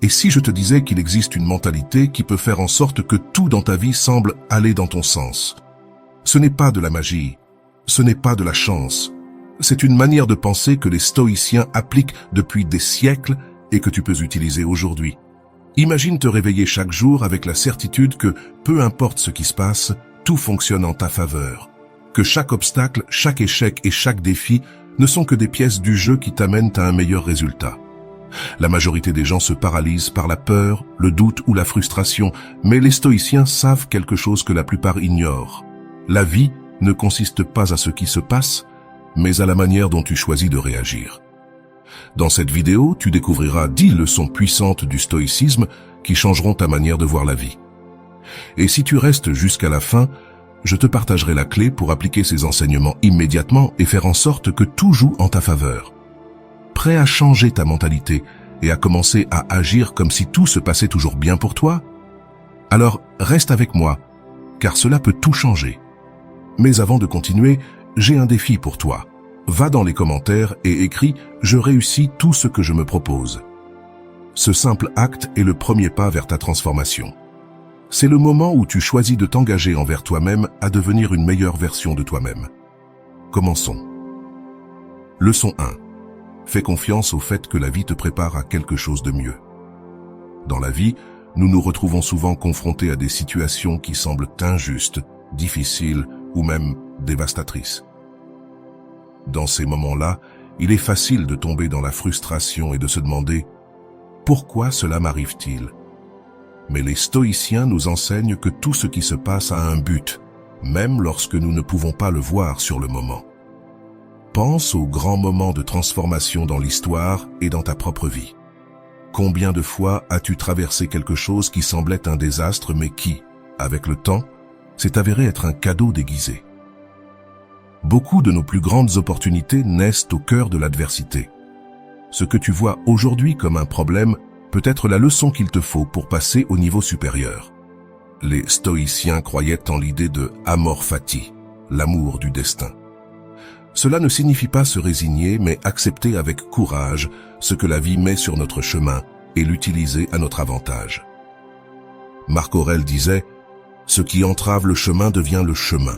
Et si je te disais qu'il existe une mentalité qui peut faire en sorte que tout dans ta vie semble aller dans ton sens? Ce n'est pas de la magie, ce n'est pas de la chance. C'est une manière de penser que les stoïciens appliquent depuis des siècles et que tu peux utiliser aujourd'hui. Imagine te réveiller chaque jour avec la certitude que, peu importe ce qui se passe, tout fonctionne en ta faveur. Que chaque obstacle, chaque échec et chaque défi ne sont que des pièces du jeu qui t'amènent à un meilleur résultat. La majorité des gens se paralysent par la peur, le doute ou la frustration, mais les stoïciens savent quelque chose que la plupart ignorent. La vie ne consiste pas à ce qui se passe, mais à la manière dont tu choisis de réagir. Dans cette vidéo, tu découvriras 10 leçons puissantes du stoïcisme qui changeront ta manière de voir la vie. Et si tu restes jusqu'à la fin, je te partagerai la clé pour appliquer ces enseignements immédiatement et faire en sorte que tout joue en ta faveur. Prêt à changer ta mentalité et à commencer à agir comme si tout se passait toujours bien pour toi? Alors reste avec moi, car cela peut tout changer. Mais avant de continuer, j'ai un défi pour toi. Va dans les commentaires et écris « Je réussis tout ce que je me propose ». Ce simple acte est le premier pas vers ta transformation. C'est le moment où tu choisis de t'engager envers toi-même à devenir une meilleure version de toi-même. Commençons. Leçon 1. Fais confiance au fait que la vie te prépare à quelque chose de mieux. Dans la vie, nous nous retrouvons souvent confrontés à des situations qui semblent injustes, difficiles ou même dévastatrices. Dans ces moments-là, il est facile de tomber dans la frustration et de se demander « Pourquoi cela m'arrive-t-il » Mais les stoïciens nous enseignent que tout ce qui se passe a un but, même lorsque nous ne pouvons pas le voir sur le moment. Pense aux grands moments de transformation dans l'histoire et dans ta propre vie. Combien de fois as-tu traversé quelque chose qui semblait un désastre mais qui, avec le temps, s'est avéré être un cadeau déguisé? Beaucoup de nos plus grandes opportunités naissent au cœur de l'adversité. Ce que tu vois aujourd'hui comme un problème peut être la leçon qu'il te faut pour passer au niveau supérieur. Les stoïciens croyaient en l'idée de amor fati, l'amour du destin. Cela ne signifie pas se résigner, mais accepter avec courage ce que la vie met sur notre chemin et l'utiliser à notre avantage. Marc Aurèle disait « Ce qui entrave le chemin devient le chemin ».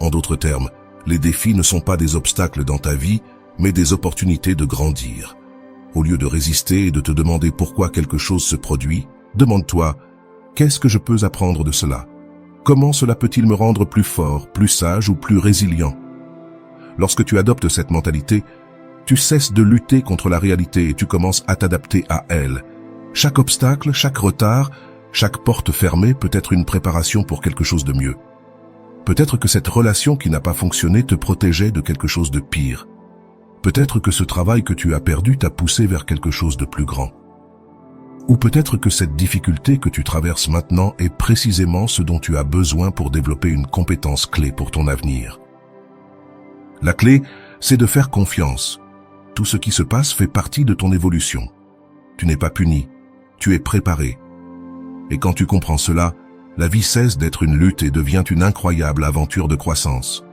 En d'autres termes, les défis ne sont pas des obstacles dans ta vie, mais des opportunités de grandir. Au lieu de résister et de te demander pourquoi quelque chose se produit, demande-toi « Qu'est-ce que je peux apprendre de cela? Comment cela peut-il me rendre plus fort, plus sage ou plus résilient ?» Lorsque tu adoptes cette mentalité, tu cesses de lutter contre la réalité et tu commences à t'adapter à elle. Chaque obstacle, chaque retard, chaque porte fermée peut être une préparation pour quelque chose de mieux. Peut-être que cette relation qui n'a pas fonctionné te protégeait de quelque chose de pire. Peut-être que ce travail que tu as perdu t'a poussé vers quelque chose de plus grand. Ou peut-être que cette difficulté que tu traverses maintenant est précisément ce dont tu as besoin pour développer une compétence clé pour ton avenir. La clé, c'est de faire confiance. Tout ce qui se passe fait partie de ton évolution. Tu n'es pas puni, tu es préparé. Et quand tu comprends cela, la vie cesse d'être une lutte et devient une incroyable aventure de croissance.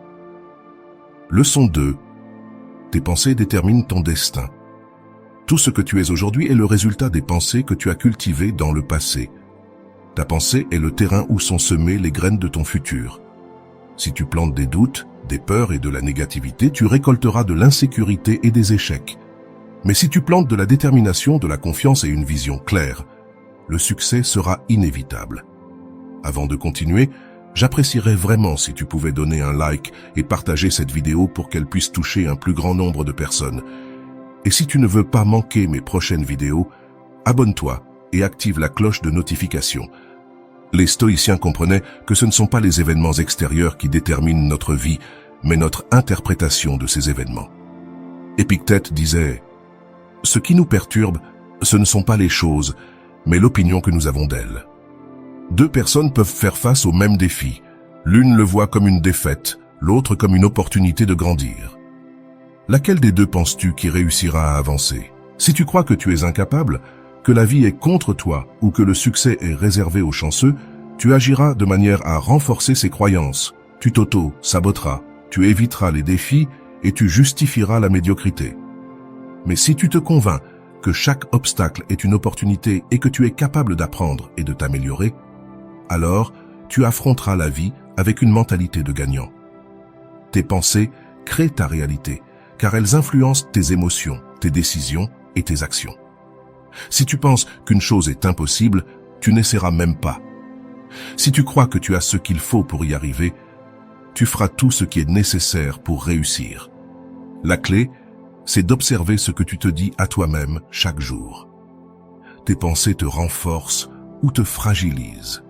Leçon 2. Tes pensées déterminent ton destin. Tout ce que tu es aujourd'hui est le résultat des pensées que tu as cultivées dans le passé. Ta pensée est le terrain où sont semées les graines de ton futur. Si tu plantes des doutes, des peurs et de la négativité, tu récolteras de l'insécurité et des échecs. Mais si tu plantes de la détermination, de la confiance et une vision claire, le succès sera inévitable. Avant de continuer, j'apprécierais vraiment si tu pouvais donner un like et partager cette vidéo pour qu'elle puisse toucher un plus grand nombre de personnes. Et si tu ne veux pas manquer mes prochaines vidéos, abonne-toi et active la cloche de notification. Les stoïciens comprenaient que ce ne sont pas les événements extérieurs qui déterminent notre vie, mais notre interprétation de ces événements. Épictète disait « Ce qui nous perturbe, ce ne sont pas les choses, mais l'opinion que nous avons d'elles. » Deux personnes peuvent faire face au même défi. L'une le voit comme une défaite, l'autre comme une opportunité de grandir. Laquelle des deux penses-tu qui réussira à avancer? Si tu crois que tu es incapable, que la vie est contre toi ou que le succès est réservé aux chanceux, tu agiras de manière à renforcer ces croyances. Tu t'auto-saboteras, tu éviteras les défis et tu justifieras la médiocrité. Mais si tu te convaincs que chaque obstacle est une opportunité et que tu es capable d'apprendre et de t'améliorer, alors tu affronteras la vie avec une mentalité de gagnant. Tes pensées créent ta réalité, car elles influencent tes émotions, tes décisions et tes actions. Si tu penses qu'une chose est impossible, tu n'essaieras même pas. Si tu crois que tu as ce qu'il faut pour y arriver, tu feras tout ce qui est nécessaire pour réussir. La clé, c'est d'observer ce que tu te dis à toi-même chaque jour. Tes pensées te renforcent ou te fragilisent.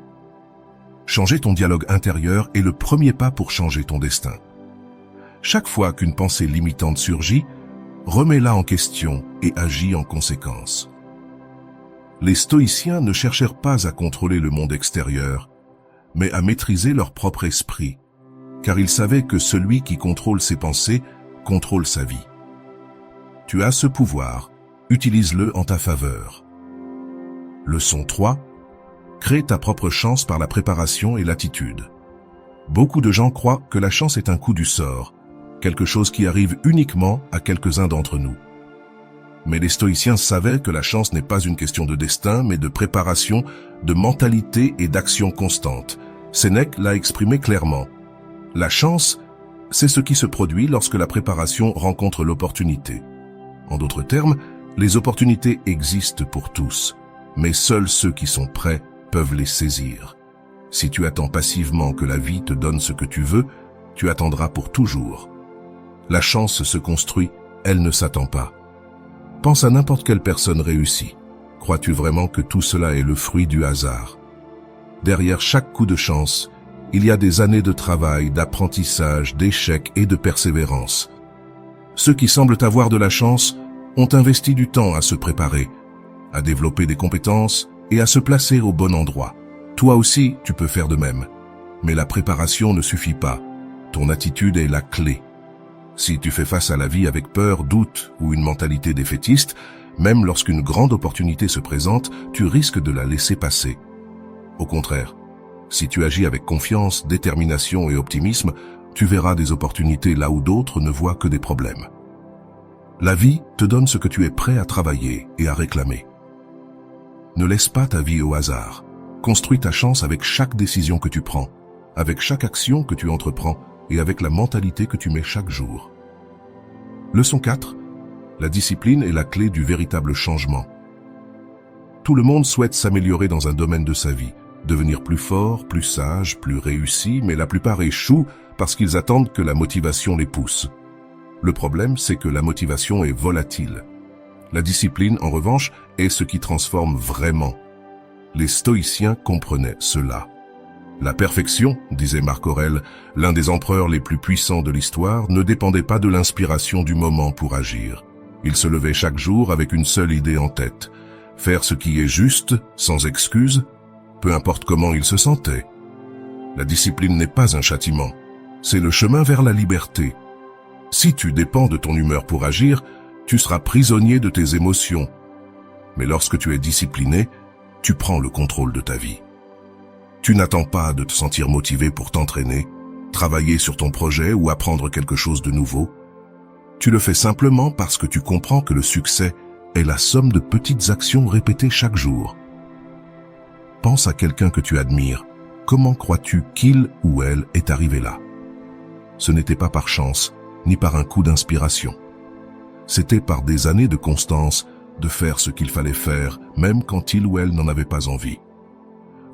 Changer ton dialogue intérieur est le premier pas pour changer ton destin. Chaque fois qu'une pensée limitante surgit, remets-la en question et agis en conséquence. Les stoïciens ne cherchèrent pas à contrôler le monde extérieur, mais à maîtriser leur propre esprit, car ils savaient que celui qui contrôle ses pensées contrôle sa vie. Tu as ce pouvoir, utilise-le en ta faveur. Leçon 3. Crée ta propre chance par la préparation et l'attitude. Beaucoup de gens croient que la chance est un coup du sort, quelque chose qui arrive uniquement à quelques-uns d'entre nous. Mais les stoïciens savaient que la chance n'est pas une question de destin, mais de préparation, de mentalité et d'action constante. Sénèque l'a exprimé clairement. La chance, c'est ce qui se produit lorsque la préparation rencontre l'opportunité. En d'autres termes, les opportunités existent pour tous, mais seuls ceux qui sont prêts peuvent les saisir. Si tu attends passivement que la vie te donne ce que tu veux, tu attendras pour toujours. La chance se construit, elle ne s'attend pas. Pense à n'importe quelle personne réussie. Crois-tu vraiment que tout cela est le fruit du hasard? Derrière chaque coup de chance, il y a des années de travail, d'apprentissage, d'échecs et de persévérance. Ceux qui semblent avoir de la chance ont investi du temps à se préparer, à développer des compétences et à se placer au bon endroit. Toi aussi, tu peux faire de même. Mais la préparation ne suffit pas. Ton attitude est la clé. Si tu fais face à la vie avec peur, doute ou une mentalité défaitiste, même lorsqu'une grande opportunité se présente, tu risques de la laisser passer. Au contraire, si tu agis avec confiance, détermination et optimisme, tu verras des opportunités là où d'autres ne voient que des problèmes. La vie te donne ce que tu es prêt à travailler et à réclamer. Ne laisse pas ta vie au hasard. Construis ta chance avec chaque décision que tu prends, avec chaque action que tu entreprends et avec la mentalité que tu mets chaque jour. Leçon 4. La discipline est la clé du véritable changement. Tout le monde souhaite s'améliorer dans un domaine de sa vie, devenir plus fort, plus sage, plus réussi, mais la plupart échouent parce qu'ils attendent que la motivation les pousse. Le problème, c'est que la motivation est volatile. La discipline, en revanche, est ce qui transforme vraiment. Les stoïciens comprenaient cela. La perfection, disait Marc Aurèle, l'un des empereurs les plus puissants de l'histoire, ne dépendait pas de l'inspiration du moment pour agir. Il se levait chaque jour avec une seule idée en tête. Faire ce qui est juste, sans excuse, peu importe comment il se sentait. La discipline n'est pas un châtiment, c'est le chemin vers la liberté. Si tu dépends de ton humeur pour agir, tu seras prisonnier de tes émotions. Mais lorsque tu es discipliné, tu prends le contrôle de ta vie. Tu n'attends pas de te sentir motivé pour t'entraîner, travailler sur ton projet ou apprendre quelque chose de nouveau. Tu le fais simplement parce que tu comprends que le succès est la somme de petites actions répétées chaque jour. Pense à quelqu'un que tu admires. Comment crois-tu qu'il ou elle est arrivé là? Ce n'était pas par chance, ni par un coup d'inspiration. C'était par des années de constance, de faire ce qu'il fallait faire, même quand il ou elle n'en avait pas envie.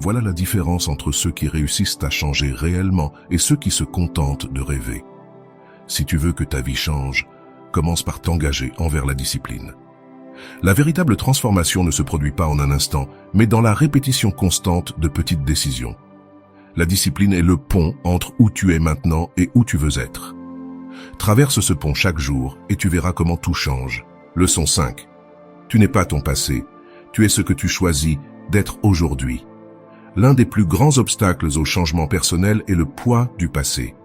Voilà la différence entre ceux qui réussissent à changer réellement et ceux qui se contentent de rêver. Si tu veux que ta vie change, commence par t'engager envers la discipline. La véritable transformation ne se produit pas en un instant, mais dans la répétition constante de petites décisions. La discipline est le pont entre où tu es maintenant et où tu veux être. Traverse ce pont chaque jour et tu verras comment tout change. Leçon 5. Tu n'es pas ton passé, tu es ce que tu choisis d'être aujourd'hui. L'un des plus grands obstacles au changement personnel est le poids du passé.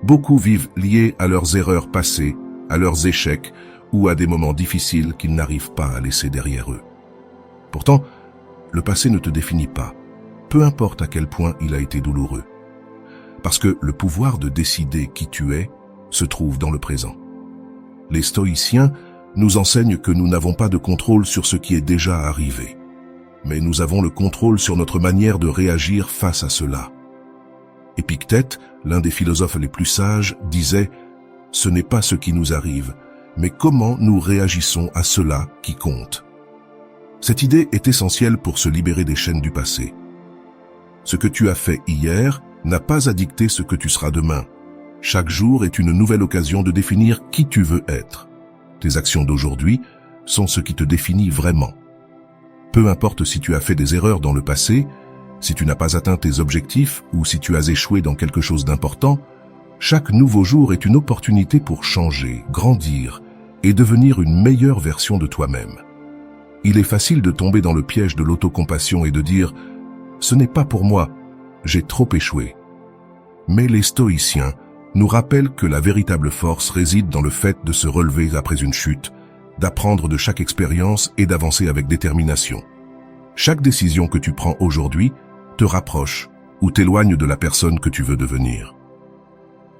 Beaucoup vivent liés à leurs erreurs passées, à leurs échecs ou à des moments difficiles qu'ils n'arrivent pas à laisser derrière eux. Pourtant, le passé ne te définit pas, peu importe à quel point il a été douloureux. Parce que le pouvoir de décider qui tu es se trouve dans le présent. Les stoïciens nous enseigne que nous n'avons pas de contrôle sur ce qui est déjà arrivé. Mais nous avons le contrôle sur notre manière de réagir face à cela. Épictète, l'un des philosophes les plus sages, disait « Ce n'est pas ce qui nous arrive, mais comment nous réagissons à cela qui compte. » Cette idée est essentielle pour se libérer des chaînes du passé. Ce que tu as fait hier n'a pas à dicter ce que tu seras demain. Chaque jour est une nouvelle occasion de définir qui tu veux être. Tes actions d'aujourd'hui sont ce qui te définit vraiment. Peu importe si tu as fait des erreurs dans le passé, si tu n'as pas atteint tes objectifs ou si tu as échoué dans quelque chose d'important, chaque nouveau jour est une opportunité pour changer, grandir et devenir une meilleure version de toi-même. Il est facile de tomber dans le piège de l'autocompassion et de dire « Ce n'est pas pour moi, j'ai trop échoué ». Mais les stoïciens nous rappellent que la véritable force réside dans le fait de se relever après une chute, d'apprendre de chaque expérience et d'avancer avec détermination. Chaque décision que tu prends aujourd'hui te rapproche ou t'éloigne de la personne que tu veux devenir.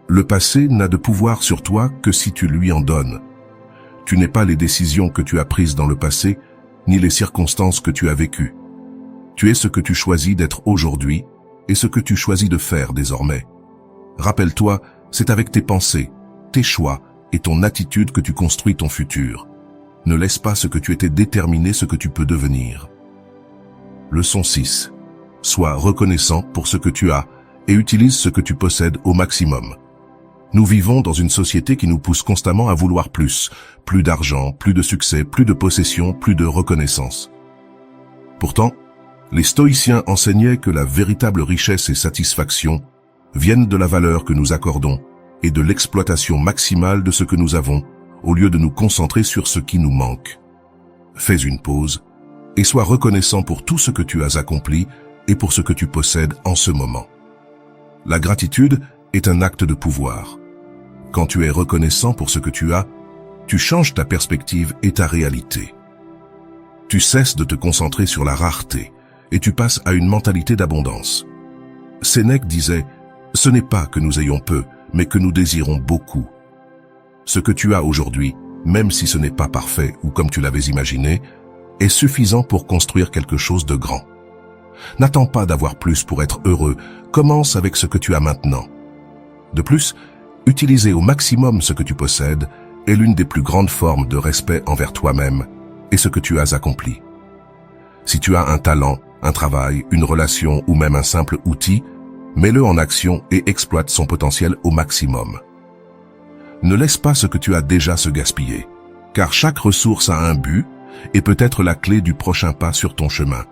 Le passé n'a de pouvoir sur toi que si tu lui en donnes. Tu n'es pas les décisions que tu as prises dans le passé, ni les circonstances que tu as vécues. Tu es ce que tu choisis d'être aujourd'hui et ce que tu choisis de faire désormais. Rappelle-toi, c'est avec tes pensées, tes choix et ton attitude que tu construis ton futur. Ne laisse pas ce que tu étais déterminé ce que tu peux devenir. Leçon 6. Sois reconnaissant pour ce que tu as et utilise ce que tu possèdes au maximum. Nous vivons dans une société qui nous pousse constamment à vouloir plus d'argent, plus de succès, plus de possessions, plus de reconnaissance. Pourtant, les stoïciens enseignaient que la véritable richesse et satisfaction viennent de la valeur que nous accordons et de l'exploitation maximale de ce que nous avons, au lieu de nous concentrer sur ce qui nous manque. Fais une pause et sois reconnaissant pour tout ce que tu as accompli et pour ce que tu possèdes en ce moment. La gratitude est un acte de pouvoir. Quand tu es reconnaissant pour ce que tu as, tu changes ta perspective et ta réalité. Tu cesses de te concentrer sur la rareté et tu passes à une mentalité d'abondance. Sénèque disait « Ce n'est pas que nous ayons peu, mais que nous désirons beaucoup ». Ce que tu as aujourd'hui, même si ce n'est pas parfait ou comme tu l'avais imaginé, est suffisant pour construire quelque chose de grand. N'attends pas d'avoir plus pour être heureux, commence avec ce que tu as maintenant. De plus, utiliser au maximum ce que tu possèdes est l'une des plus grandes formes de respect envers toi-même et ce que tu as accompli. Si tu as un talent, un travail, une relation ou même un simple outil, mets-le en action et exploite son potentiel au maximum. Ne laisse pas ce que tu as déjà se gaspiller, car chaque ressource a un but et peut être la clé du prochain pas sur ton chemin.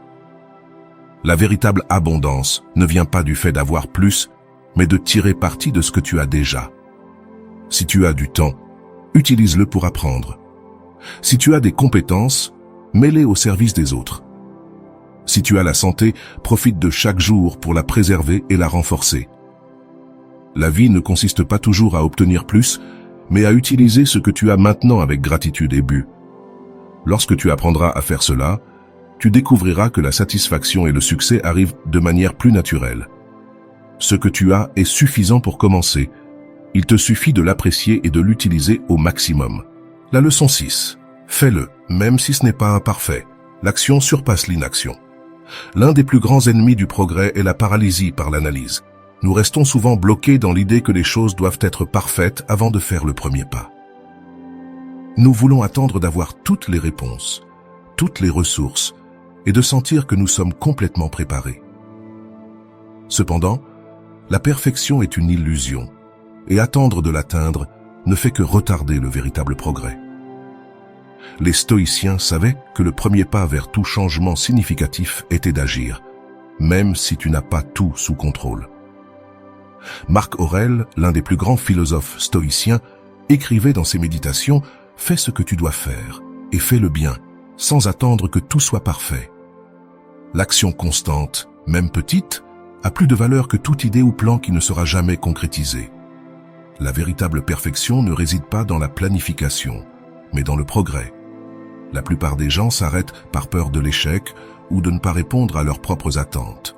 La véritable abondance ne vient pas du fait d'avoir plus, mais de tirer parti de ce que tu as déjà. Si tu as du temps, utilise-le pour apprendre. Si tu as des compétences, mets-les au service des autres. Si tu as la santé, profite de chaque jour pour la préserver et la renforcer. La vie ne consiste pas toujours à obtenir plus, mais à utiliser ce que tu as maintenant avec gratitude et but. Lorsque tu apprendras à faire cela, tu découvriras que la satisfaction et le succès arrivent de manière plus naturelle. Ce que tu as est suffisant pour commencer. Il te suffit de l'apprécier et de l'utiliser au maximum. La leçon 6. Fais-le, même si ce n'est pas imparfait. L'action surpasse l'inaction. L'un des plus grands ennemis du progrès est la paralysie par l'analyse. Nous restons souvent bloqués dans l'idée que les choses doivent être parfaites avant de faire le premier pas. Nous voulons attendre d'avoir toutes les réponses, toutes les ressources, et de sentir que nous sommes complètement préparés. Cependant, la perfection est une illusion, et attendre de l'atteindre ne fait que retarder le véritable progrès. Les stoïciens savaient que le premier pas vers tout changement significatif était d'agir, même si tu n'as pas tout sous contrôle. Marc Aurèle, l'un des plus grands philosophes stoïciens, écrivait dans ses méditations « Fais ce que tu dois faire, et fais-le bien, sans attendre que tout soit parfait. » L'action constante, même petite, a plus de valeur que toute idée ou plan qui ne sera jamais concrétisé. La véritable perfection ne réside pas dans la planification, mais dans le progrès. La plupart des gens s'arrêtent par peur de l'échec ou de ne pas répondre à leurs propres attentes.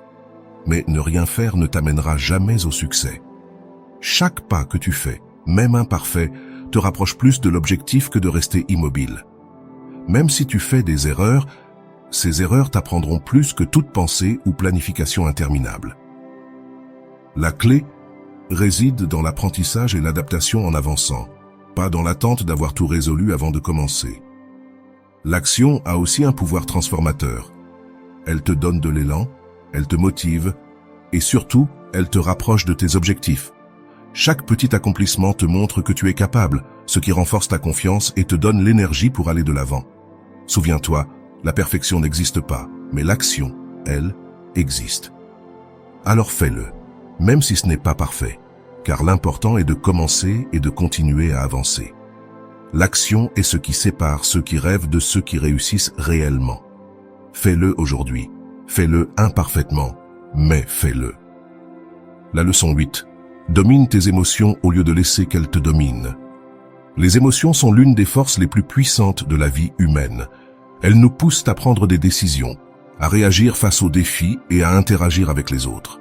Mais ne rien faire ne t'amènera jamais au succès. Chaque pas que tu fais, même imparfait, te rapproche plus de l'objectif que de rester immobile. Même si tu fais des erreurs, ces erreurs t'apprendront plus que toute pensée ou planification interminable. La clé réside dans l'apprentissage et l'adaptation en avançant, pas dans l'attente d'avoir tout résolu avant de commencer. L'action a aussi un pouvoir transformateur. Elle te donne de l'élan, elle te motive, et surtout, elle te rapproche de tes objectifs. Chaque petit accomplissement te montre que tu es capable, ce qui renforce ta confiance et te donne l'énergie pour aller de l'avant. Souviens-toi, la perfection n'existe pas, mais l'action, elle, existe. Alors fais-le, même si ce n'est pas parfait, car l'important est de commencer et de continuer à avancer. L'action est ce qui sépare ceux qui rêvent de ceux qui réussissent réellement. Fais-le aujourd'hui, fais-le imparfaitement, mais fais-le. La leçon 8. Domine tes émotions au lieu de laisser qu'elles te dominent. Les émotions sont l'une des forces les plus puissantes de la vie humaine. Elles nous poussent à prendre des décisions, à réagir face aux défis et à interagir avec les autres.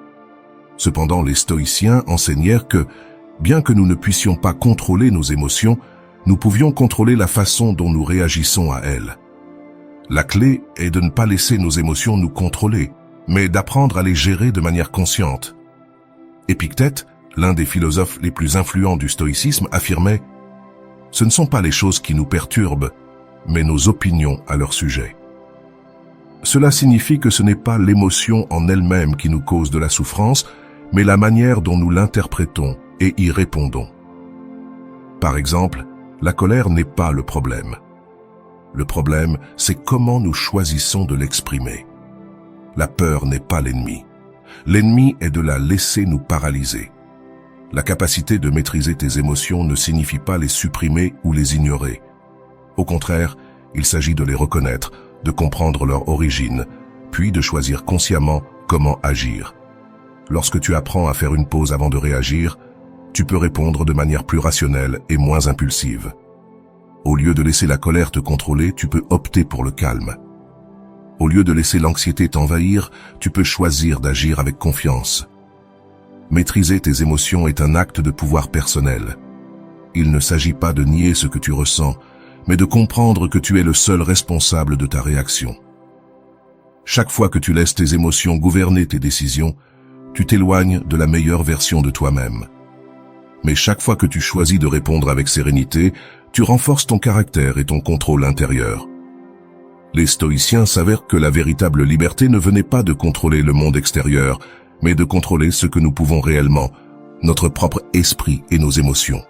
Cependant, les stoïciens enseignèrent que, bien que nous ne puissions pas contrôler nos émotions, nous pouvions contrôler la façon dont nous réagissons à elles. La clé est de ne pas laisser nos émotions nous contrôler, mais d'apprendre à les gérer de manière consciente. Épictète, l'un des philosophes les plus influents du stoïcisme, affirmait « Ce ne sont pas les choses qui nous perturbent, mais nos opinions à leur sujet. » Cela signifie que ce n'est pas l'émotion en elle-même qui nous cause de la souffrance, mais la manière dont nous l'interprétons et y répondons. Par exemple, la colère n'est pas le problème. Le problème, c'est comment nous choisissons de l'exprimer. La peur n'est pas l'ennemi. L'ennemi est de la laisser nous paralyser. La capacité de maîtriser tes émotions ne signifie pas les supprimer ou les ignorer. Au contraire, il s'agit de les reconnaître, de comprendre leur origine, puis de choisir consciemment comment agir. Lorsque tu apprends à faire une pause avant de réagir, tu peux répondre de manière plus rationnelle et moins impulsive. Au lieu de laisser la colère te contrôler, tu peux opter pour le calme. Au lieu de laisser l'anxiété t'envahir, tu peux choisir d'agir avec confiance. Maîtriser tes émotions est un acte de pouvoir personnel. Il ne s'agit pas de nier ce que tu ressens, mais de comprendre que tu es le seul responsable de ta réaction. Chaque fois que tu laisses tes émotions gouverner tes décisions, tu t'éloignes de la meilleure version de toi-même. Mais chaque fois que tu choisis de répondre avec sérénité, tu renforces ton caractère et ton contrôle intérieur. Les stoïciens s'avèrent que la véritable liberté ne venait pas de contrôler le monde extérieur, mais de contrôler ce que nous pouvons réellement, notre propre esprit et nos émotions.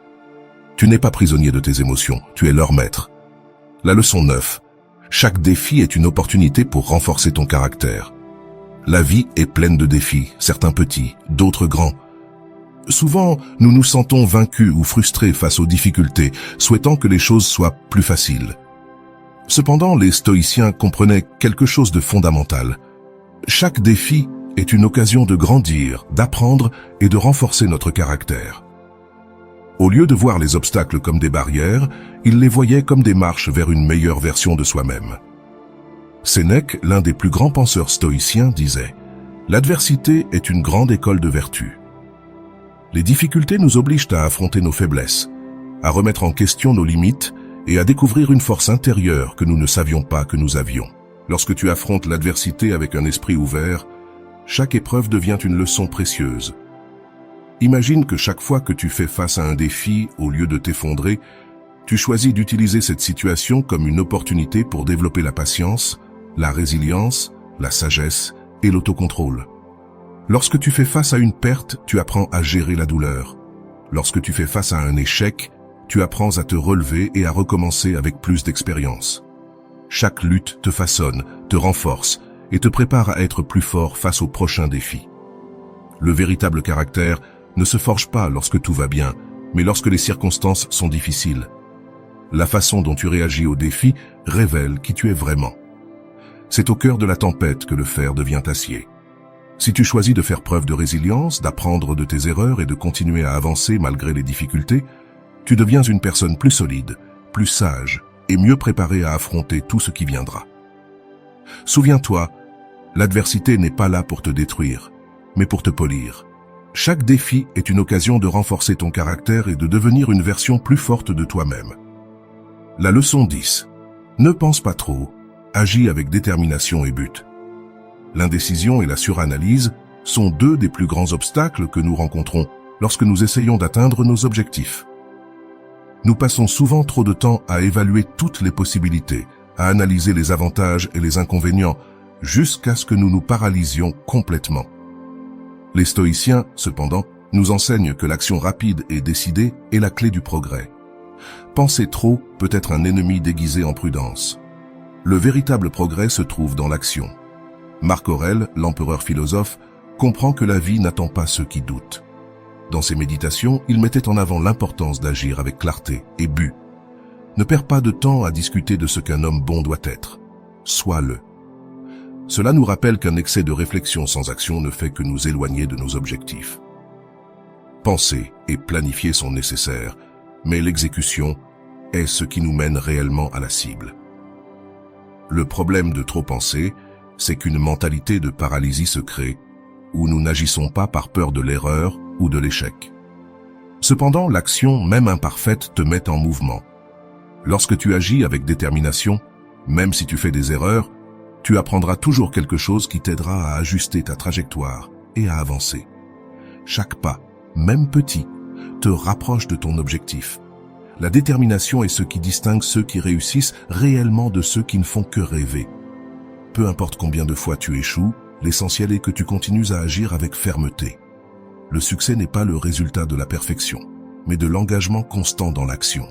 Tu n'es pas prisonnier de tes émotions, tu es leur maître. La leçon 9. Chaque défi est une opportunité pour renforcer ton caractère. La vie est pleine de défis, certains petits, d'autres grands. Souvent, nous nous sentons vaincus ou frustrés face aux difficultés, souhaitant que les choses soient plus faciles. Cependant, les stoïciens comprenaient quelque chose de fondamental. Chaque défi est une occasion de grandir, d'apprendre et de renforcer notre caractère. Au lieu de voir les obstacles comme des barrières, ils les voyaient comme des marches vers une meilleure version de soi-même. Sénèque, l'un des plus grands penseurs stoïciens, disait « L'adversité est une grande école de vertu. » Les difficultés nous obligent à affronter nos faiblesses, à remettre en question nos limites et à découvrir une force intérieure que nous ne savions pas que nous avions. Lorsque tu affrontes l'adversité avec un esprit ouvert, chaque épreuve devient une leçon précieuse. Imagine que chaque fois que tu fais face à un défi, au lieu de t'effondrer, tu choisis d'utiliser cette situation comme une opportunité pour développer la patience, la résilience, la sagesse et l'autocontrôle. Lorsque tu fais face à une perte, tu apprends à gérer la douleur. Lorsque tu fais face à un échec, tu apprends à te relever et à recommencer avec plus d'expérience. Chaque lutte te façonne, te renforce et te prépare à être plus fort face aux prochains défis. Le véritable caractère ne se forge pas lorsque tout va bien, mais lorsque les circonstances sont difficiles. La façon dont tu réagis aux défis révèle qui tu es vraiment. C'est au cœur de la tempête que le fer devient acier. Si tu choisis de faire preuve de résilience, d'apprendre de tes erreurs et de continuer à avancer malgré les difficultés, tu deviens une personne plus solide, plus sage et mieux préparée à affronter tout ce qui viendra. Souviens-toi, l'adversité n'est pas là pour te détruire, mais pour te polir. Chaque défi est une occasion de renforcer ton caractère et de devenir une version plus forte de toi-même. La leçon 10. Ne pense pas trop, agis avec détermination et but. L'indécision et la suranalyse sont deux des plus grands obstacles que nous rencontrons lorsque nous essayons d'atteindre nos objectifs. Nous passons souvent trop de temps à évaluer toutes les possibilités, à analyser les avantages et les inconvénients, jusqu'à ce que nous nous paralysions complètement. Les stoïciens, cependant, nous enseignent que l'action rapide et décidée est la clé du progrès. Penser trop peut être un ennemi déguisé en prudence. Le véritable progrès se trouve dans l'action. Marc Aurèle, l'empereur philosophe, comprend que la vie n'attend pas ceux qui doutent. Dans ses méditations, il mettait en avant l'importance d'agir avec clarté et but. Ne perds pas de temps à discuter de ce qu'un homme bon doit être. Sois-le. Cela nous rappelle qu'un excès de réflexion sans action ne fait que nous éloigner de nos objectifs. Penser et planifier sont nécessaires, mais l'exécution est ce qui nous mène réellement à la cible. Le problème de trop penser, c'est qu'une mentalité de paralysie se crée, où nous n'agissons pas par peur de l'erreur ou de l'échec. Cependant, l'action, même imparfaite, te met en mouvement. Lorsque tu agis avec détermination, même si tu fais des erreurs, tu apprendras toujours quelque chose qui t'aidera à ajuster ta trajectoire et à avancer. Chaque pas, même petit, te rapproche de ton objectif. La détermination est ce qui distingue ceux qui réussissent réellement de ceux qui ne font que rêver. Peu importe combien de fois tu échoues, l'essentiel est que tu continues à agir avec fermeté. Le succès n'est pas le résultat de la perfection, mais de l'engagement constant dans l'action.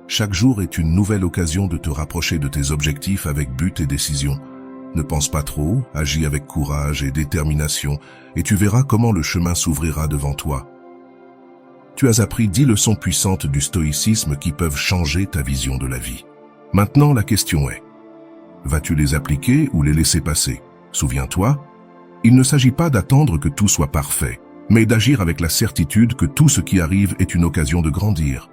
Chaque jour est une nouvelle occasion de te rapprocher de tes objectifs avec but et décision. Ne pense pas trop, agis avec courage et détermination, et tu verras comment le chemin s'ouvrira devant toi. Tu as appris 10 leçons puissantes du stoïcisme qui peuvent changer ta vision de la vie. Maintenant, la question est, vas-tu les appliquer ou les laisser passer? Souviens-toi, il ne s'agit pas d'attendre que tout soit parfait, mais d'agir avec la certitude que tout ce qui arrive est une occasion de grandir.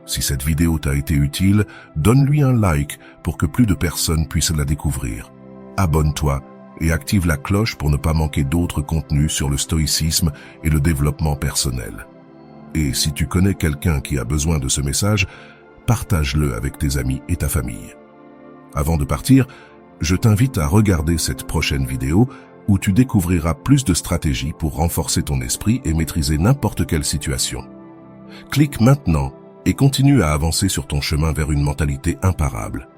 Si cette vidéo t'a été utile, donne-lui un like pour que plus de personnes puissent la découvrir. Abonne-toi et active la cloche pour ne pas manquer d'autres contenus sur le stoïcisme et le développement personnel. Et si tu connais quelqu'un qui a besoin de ce message, partage-le avec tes amis et ta famille. Avant de partir, je t'invite à regarder cette prochaine vidéo où tu découvriras plus de stratégies pour renforcer ton esprit et maîtriser n'importe quelle situation. Clique maintenant et continue à avancer sur ton chemin vers une mentalité imparable.